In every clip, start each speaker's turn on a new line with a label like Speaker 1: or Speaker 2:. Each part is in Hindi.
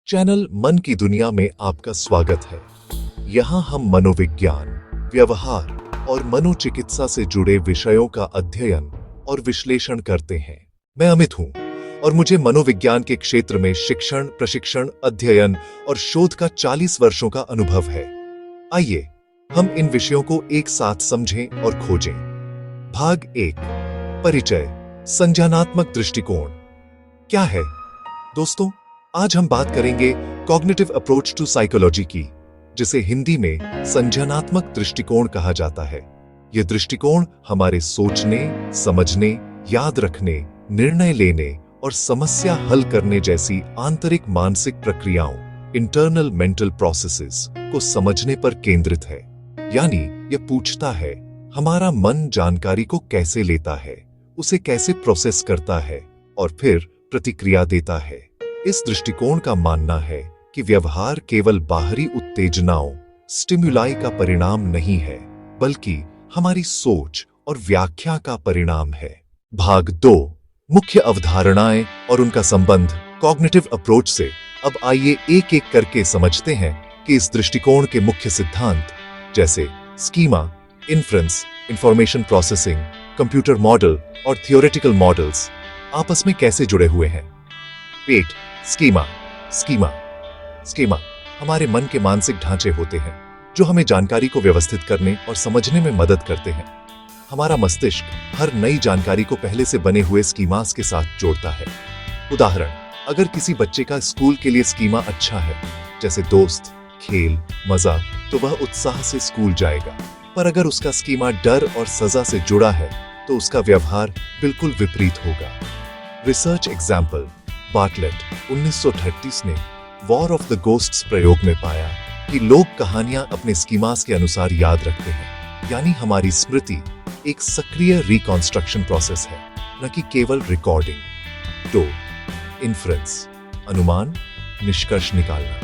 Speaker 1: चैनल मन की दुनिया में आपका स्वागत है। यहाँ हम मनोविज्ञान, व्यवहार और मनोचिकित्सा से जुड़े विषयों का अध्ययन और विश्लेषण करते हैं। मैं अमित हूँ और मुझे मनोविज्ञान के क्षेत्र में शिक्षण, प्रशिक्षण, अध्ययन और शोध का 40 वर्षों का अनुभव है। आइए हम इन विषयों को एक साथ समझें और खोजें। भाग 1, परिचय, संज्ञानात्मक दृष्टिकोण क्या है? दोस्तों, आज हम बात करेंगे कॉग्निटिव अप्रोच टू साइकोलॉजी की, जिसे हिंदी में संज्ञानात्मक दृष्टिकोण कहा जाता है। यह दृष्टिकोण हमारे सोचने, समझने, याद रखने, निर्णय लेने और समस्या हल करने जैसी आंतरिक मानसिक प्रक्रियाओं, इंटरनल मेंटल प्रोसेसेस को समझने पर केंद्रित है। यानी यह पूछता है, हमारा मन जानकारी को कैसे लेता है, उसे कैसे प्रोसेस करता है और फिर प्रतिक्रिया देता है। इस दृष्टिकोण का मानना है कि व्यवहार केवल बाहरी उत्तेजनाओं, स्टिमुलाई का परिणाम नहीं है, बल्कि हमारी सोच और व्याख्या का परिणाम है। भाग 2, मुख्य अवधारणाएं और उनका संबंध कॉग्निटिव अप्रोच से। अब आइए एक एक करके समझते हैं कि इस दृष्टिकोण के मुख्य सिद्धांत जैसे schema, inference, information processing, computer model और थियोरेटिकल मॉडल्स आपस में कैसे जुड़े हुए हैं। पेट, स्कीमा हमारे मन के मानसिक ढांचे होते हैं जो हमें जानकारी को व्यवस्थित करने और समझने में मदद करते हैं। हमारा मस्तिष्क हर नई जानकारी को पहले से बने हुए स्कीमास के साथ जोड़ता है। उदाहरण, अगर किसी बच्चे का स्कूल के लिए स्कीमा अच्छा है, जैसे दोस्त, खेल, मजा, तो वह उत्साह से स्कूल जाएगा। पर अगर उसका स्कीमा डर और सजा से जुड़ा है, तो उसका व्यवहार बिल्कुल विपरीत होगा। रिसर्च एग्जाम्पल, बार्टलेट 1938 ने वॉर ऑफ द गोस्ट्स प्रयोग में पाया कि लोग कहानियां अपने स्कीमास के अनुसार याद रखते हैं। यानी हमारी स्मृति एक सक्रिय रिकॉन्स्ट्रक्शन प्रोसेस है, न कि केवल रिकॉर्डिंग। 2, इन्फ्रेंस, अनुमान, निष्कर्ष निकालना।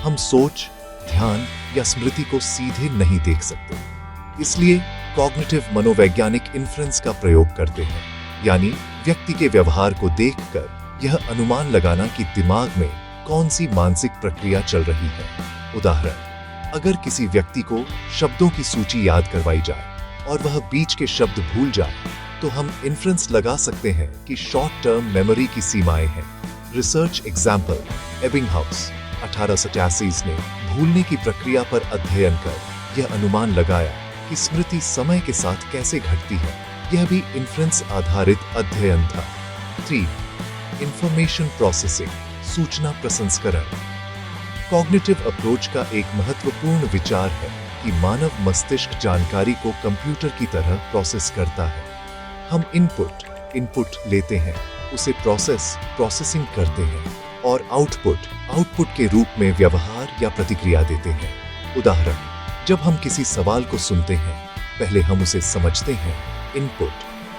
Speaker 1: हम सोच, ध्यान या स्मृति को सीधे नहीं देख सकते, इसलिए कॉग्निटिव मनोवैज्ञानिक इन्फ्रेंस का प्रयोग करते हैं। यानी व्यक्ति के व्यवहार को देखकर यह अनुमान लगाना कि दिमाग में कौन सी मानसिक प्रक्रिया चल रही है। उदाहरण, अगर किसी व्यक्ति को शब्दों की सूची याद करवाई जाए और वह बीच के शब्द भूल जाए, तो हम इन्फ्रेंस लगा सकते हैं कि शॉर्ट टर्म मेमोरी की सीमाएं हैं। रिसर्च एग्जाम्पल, एबिंगहाउस 1887 ने भूलने की प्रक्रिया पर अध्ययन कर यह अनुमान लगाया कि स्मृति समय के साथ कैसे घटती है। यह भी इन्फ्रेंस आधारित अध्ययन था। 3, इंफॉर्मेशन प्रोसेसिंग, सूचना प्रसंस्करण। कॉग्निटिव अप्रोच का एक महत्वपूर्ण विचार है कि मानव मस्तिष्क जानकारी को कंप्यूटर की तरह प्रोसेस करता है। हम इनपुट लेते हैं, उसे प्रोसेसिंग करते हैं और आउटपुट के रूप में व्यवहार या प्रतिक्रिया देते हैं। उदाहरण, जब हम किसी सवाल को सुनते हैं, पहले हम उसे समझते हैं, इनपुट,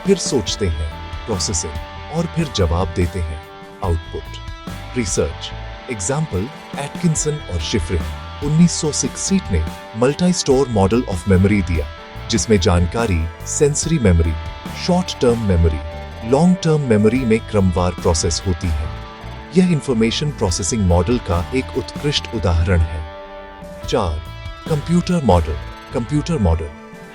Speaker 1: फिर सोचते हैं, प्रोसेसिंग, और फिर जवाब देते हैं, आउटपुट। रिसर्च एग्जाम्पल, एटकिंसन और शिफ्रिन 1966 ने multi store model of memory दिया, जिसमें जानकारी sensory memory, short term memory, long term memory में क्रमवार प्रोसेस होती है। यह इंफॉर्मेशन प्रोसेसिंग मॉडल का एक उत्कृष्ट उदाहरण है। 4, कंप्यूटर मॉडल।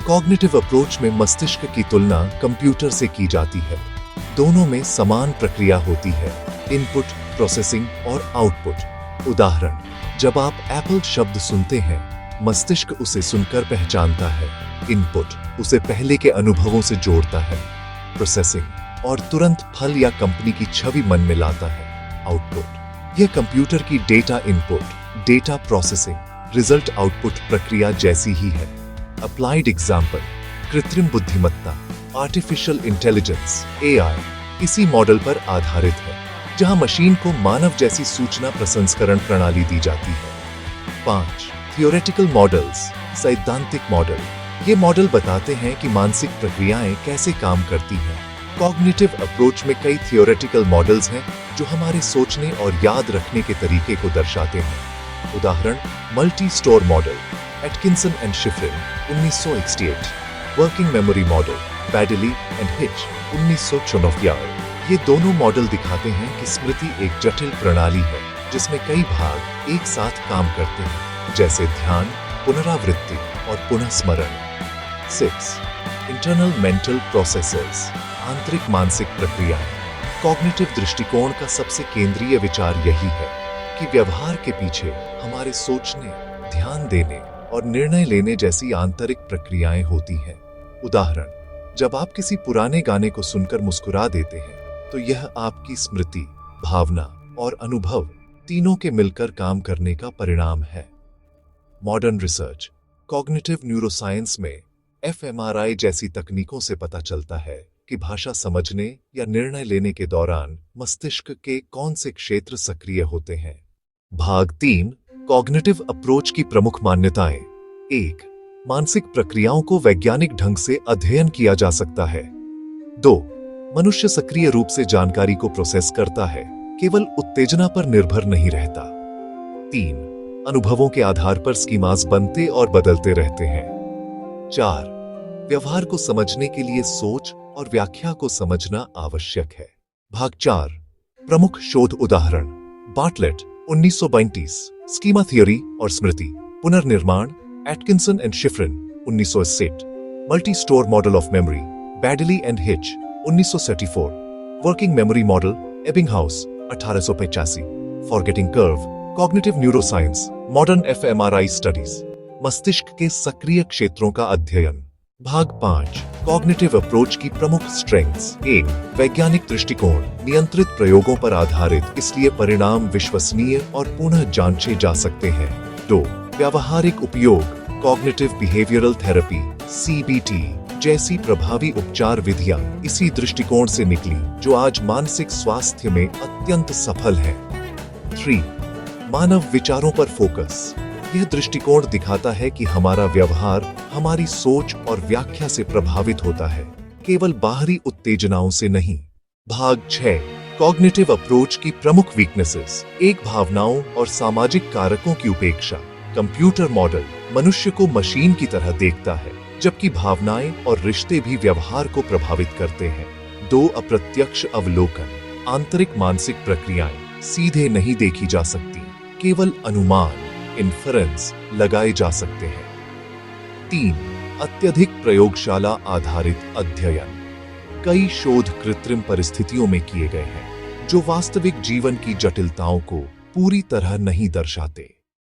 Speaker 1: कॉग्निटिव अप्रोच में मस्तिष्क की तुलना कंप्यूटर से की जाती है। दोनों में समान प्रक्रिया होती है, इनपुट, प्रोसेसिंग और आउटपुट। उदाहरण, जब आप एप्पल शब्द सुनते हैं, मस्तिष्क उसे सुनकर पहचानता है, इनपुट उसे पहले के अनुभवों से जोड़ता है, प्रोसेसिंग, और तुरंत फल या कंपनी की छवि मन में लाता है, आउटपुट। यह कंप्यूटर की data input, data processing, result output प्रक्रिया जैसी ही है। अप्लाइड एग्जाम्पल, कृत्रिम बुद्धिमत्ता, आर्टिफिशियल इंटेलिजेंस, AI इसी मॉडल पर आधारित है, जहां मशीन को मानव जैसी सूचना प्रसंस्करण प्रणाली दी जाती है। 5, थियोरेटिकल मॉडल्स, सैद्धांतिक मॉडल। ये मॉडल बताते हैं कि मानसिक प्रक्रियाएं कैसे काम करती हैं। कॉग्निटिव अप्रोच में कई थियोरेटिकल मॉडल्स हैं जो हमारे सोचने और याद रखने के तरीके को दर्शाते हैं। उदाहरण, multi store model, Atkinson and Shiffrin 1968, working memory model, Baddeley and Hitch 1994। ये दोनों मॉडल दिखाते हैं कि स्मृति एक जटिल प्रणाली है जिसमें कई भाग एक साथ काम करते हैं, जैसे ध्यान, पुनरावृत्ति और पुनः स्मरण। 6. इंटरनल मेंटल प्रोसेसेस, आंतरिक मानसिक प्रक्रियाएं। कॉग्निटिव दृष्टिकोण का सबसे केंद्रीय विचार यही है कि व्यवहार के पीछे हमारे सोचने, ध्यान देने और निर्णय लेने जैसी आंतरिक प्रक्रियाएं होती हैं। उदाहरण, जब आप किसी पुराने गाने को सुनकर मुस्कुरा देते हैं, तो यह आपकी स्मृति, भावना और अनुभव तीनों के मिलकर काम करने का परिणाम है। मॉडर्न रिसर्च, कॉग्निटिव न्यूरोसाइंस में एफएमआरआई जैसी तकनीकों से पता चलता है कि भाषा समझने या निर्णय लेने के दौरान मस्तिष्क के कौन से क्षेत्र सक्रिय होते हैं। भाग 3, कॉग्निटिव अप्रोच की प्रमुख मान्यताएं। 1. मानसिक प्रक्रियाओं को वैज्ञानिक ढंग से अध्ययन किया जा सकता है। 2. मनुष्य सक्रिय रूप से जानकारी को प्रोसेस करता है, केवल उत्तेजना पर निर्भर नहीं रहता। 3. अनुभवों के आधार पर स्कीमास बनते और बदलते रहते हैं। 4. व्यवहार को समझने के लिए सोच और व्याख्या को समझना आवश्यक है। भाग 4, प्रमुख शोध उदाहरण। बार्टलेट 1932, स्कीमा थियोरी और स्मृति, पुनर्निर्माण, Atkinson and Shiffrin 1960, multi store model of memory, Baddeley and Hitch 1934, working memory model, Ebbinghaus 1885, forgetting curve, cognitive neuroscience, modern fMRI studies, मस्तिष्क के सक्रिय क्षेत्रों का अध्ययन। भाग 5, कॉग्निटिव अप्रोच की प्रमुख स्ट्रेंथ्स। 1. वैज्ञानिक दृष्टिकोण, नियंत्रित प्रयोगों पर आधारित, इसलिए परिणाम विश्वसनीय और पुनः जांचे जा सकते हैं। 2. व्यावहारिक उपयोग, कॉग्निटिव बिहेवियरल थेरेपी (CBT) जैसी प्रभावी उपचार विधियां इसी दृष्टिकोण से निकली, जो आज मानसिक स्वास्थ्य में अत्यंत सफल है। 3. मानव विचारों पर फोकस, यह दृष्टिकोण दिखाता है कि हमारा व्यवहार हमारी सोच और व्याख्या से प्रभावित होता है, केवल बाहरी उत्तेजनाओं से नहीं। भाग 6, कॉग्निटिव अप्रोच की प्रमुख वीकनेसेस। 1. भावनाओं और सामाजिक कारकों की उपेक्षा, कंप्यूटर मॉडल मनुष्य को मशीन की तरह देखता है, जबकि भावनाएं और रिश्ते भी व्यवहार को प्रभावित करते हैं। 2. अप्रत्यक्ष अवलोकन, आंतरिक मानसिक प्रक्रियाएं सीधे नहीं देखी जा सकती, केवल अनुमान, इन्फरेंस लगाए जा सकते हैं। 3. अत्यधिक प्रयोगशाला आधारित अध्ययन, कई शोध कृत्रिम परिस्थितियों में किए गए हैं, जो वास्तविक जीवन की जटिलताओं को पूरी तरह नहीं दर्शाते।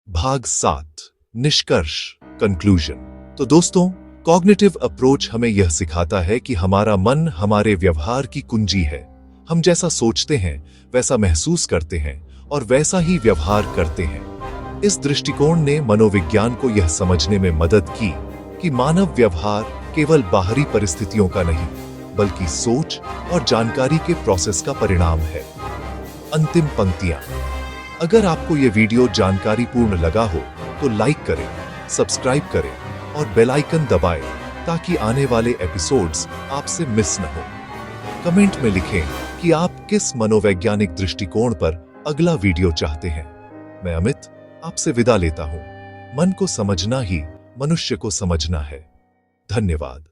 Speaker 1: भाग 7, निष्कर्ष, कंक्लूजन। तो दोस्तों, कॉग्निटिव अप्रोच हमें यह सिखाता है कि हमारा मन हमारे व्यवहार की कुंजी है। हम जैसा सोचते हैं, वैसा महसूस करते हैं और वैसा ही व्यवहार करते हैं। इस दृष्टिकोण ने मनोविज्ञान को यह समझने में मदद की कि मानव व्यवहार केवल बाहरी परिस्थितियों का नहीं, बल्कि सोच और जानकारी के प्रोसेस का परिणाम है। अंतिम पंक्तियां। अगर आपको यह वीडियो जानकारीपूर्ण लगा हो तो लाइक करें, सब्सक्राइब करें और बेल आइकन दबाएं, ताकि आने वाले एपिसोड्स आपसे मिस न हो। कमेंट में लिखें कि आप किस मनोवैज्ञानिक दृष्टिकोण पर अगला वीडियो चाहते हैं। मैं अमित आपसे विदा लेता हूं। मन को समझना ही मनुष्य को समझना है। धन्यवाद।